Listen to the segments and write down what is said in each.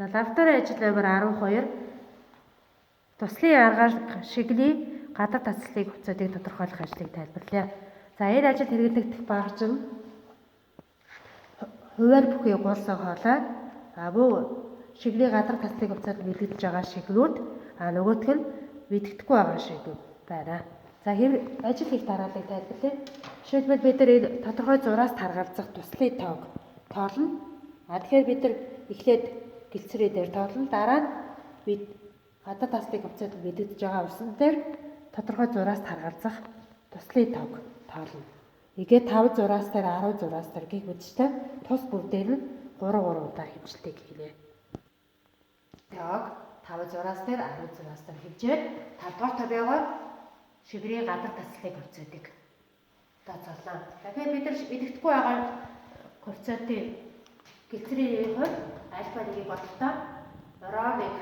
За лабораторийн ажил номер 12 туслын аргаар шиглийн гадар тасаллыг хувьцаатыг тодорхойлох ажлыг тайлбарлая. За энэ ажил хэрэглэгдэх багж нь хуваар бүхий гуулсан хоолой мөн шиглийн гадар тасаллыг хувьцаат бэлэгдэж байгаа шигнүүд нөгөөх нь бэлэгдэхгүй байгаа шигнүүд байна. За ажил хийх дарааллыг тайлбарлая. Жишээлбэл бид нар тодорхой зураас таргалзах туслын тоог тоолно. Тэгэхээр бид нар эхлээд гэлцрээ дээр тоолно. Дараа нь бид гадар тасаллыг хувьцаат бэлэгдэж байгаа усан дээр тодорхой зураас таргалзах туслын тоог тоолно. Тэгээд 5 зураас дээр 10 зураас дээр гих үдштэй тус бүрдээр нь 3 удаа хэмжилтийг хийнэ. Тоог 5 зураас дээр 10 зураас дээр хэмжээд 5 дугаар товёогоор шигрийн гадар тасаллыг хувьцаатыг тооцоолно. Тэгэхээр бид нар бэлэгдэхгүй байгаа хувьцаатын гэлцрийн хувьд альфа нэгийг бодлоо ромыг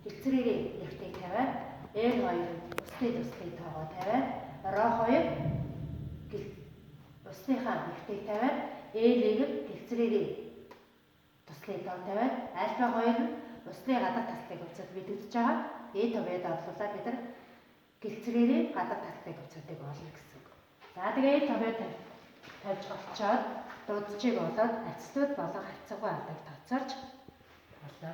гэлцрийн нэртийг тавиад L2 туслын тоогоо тавиад ро2 усныхаа нэртийг тавиад L1 гэлцрийн туслын тоог тавиад альфа 2 нь усны гадар тасаллыг хувьцаат бэлэгдэж байгаа. E5-д орлуулаад бид нар гэлцрийн гадар тасаллыг хувьцаатыг олно гэсэн. За тэгээ E5-д тавьж олцоод дуудчийг болоод ацлууд болон хавцаагүй ардаг тооцоолж болно.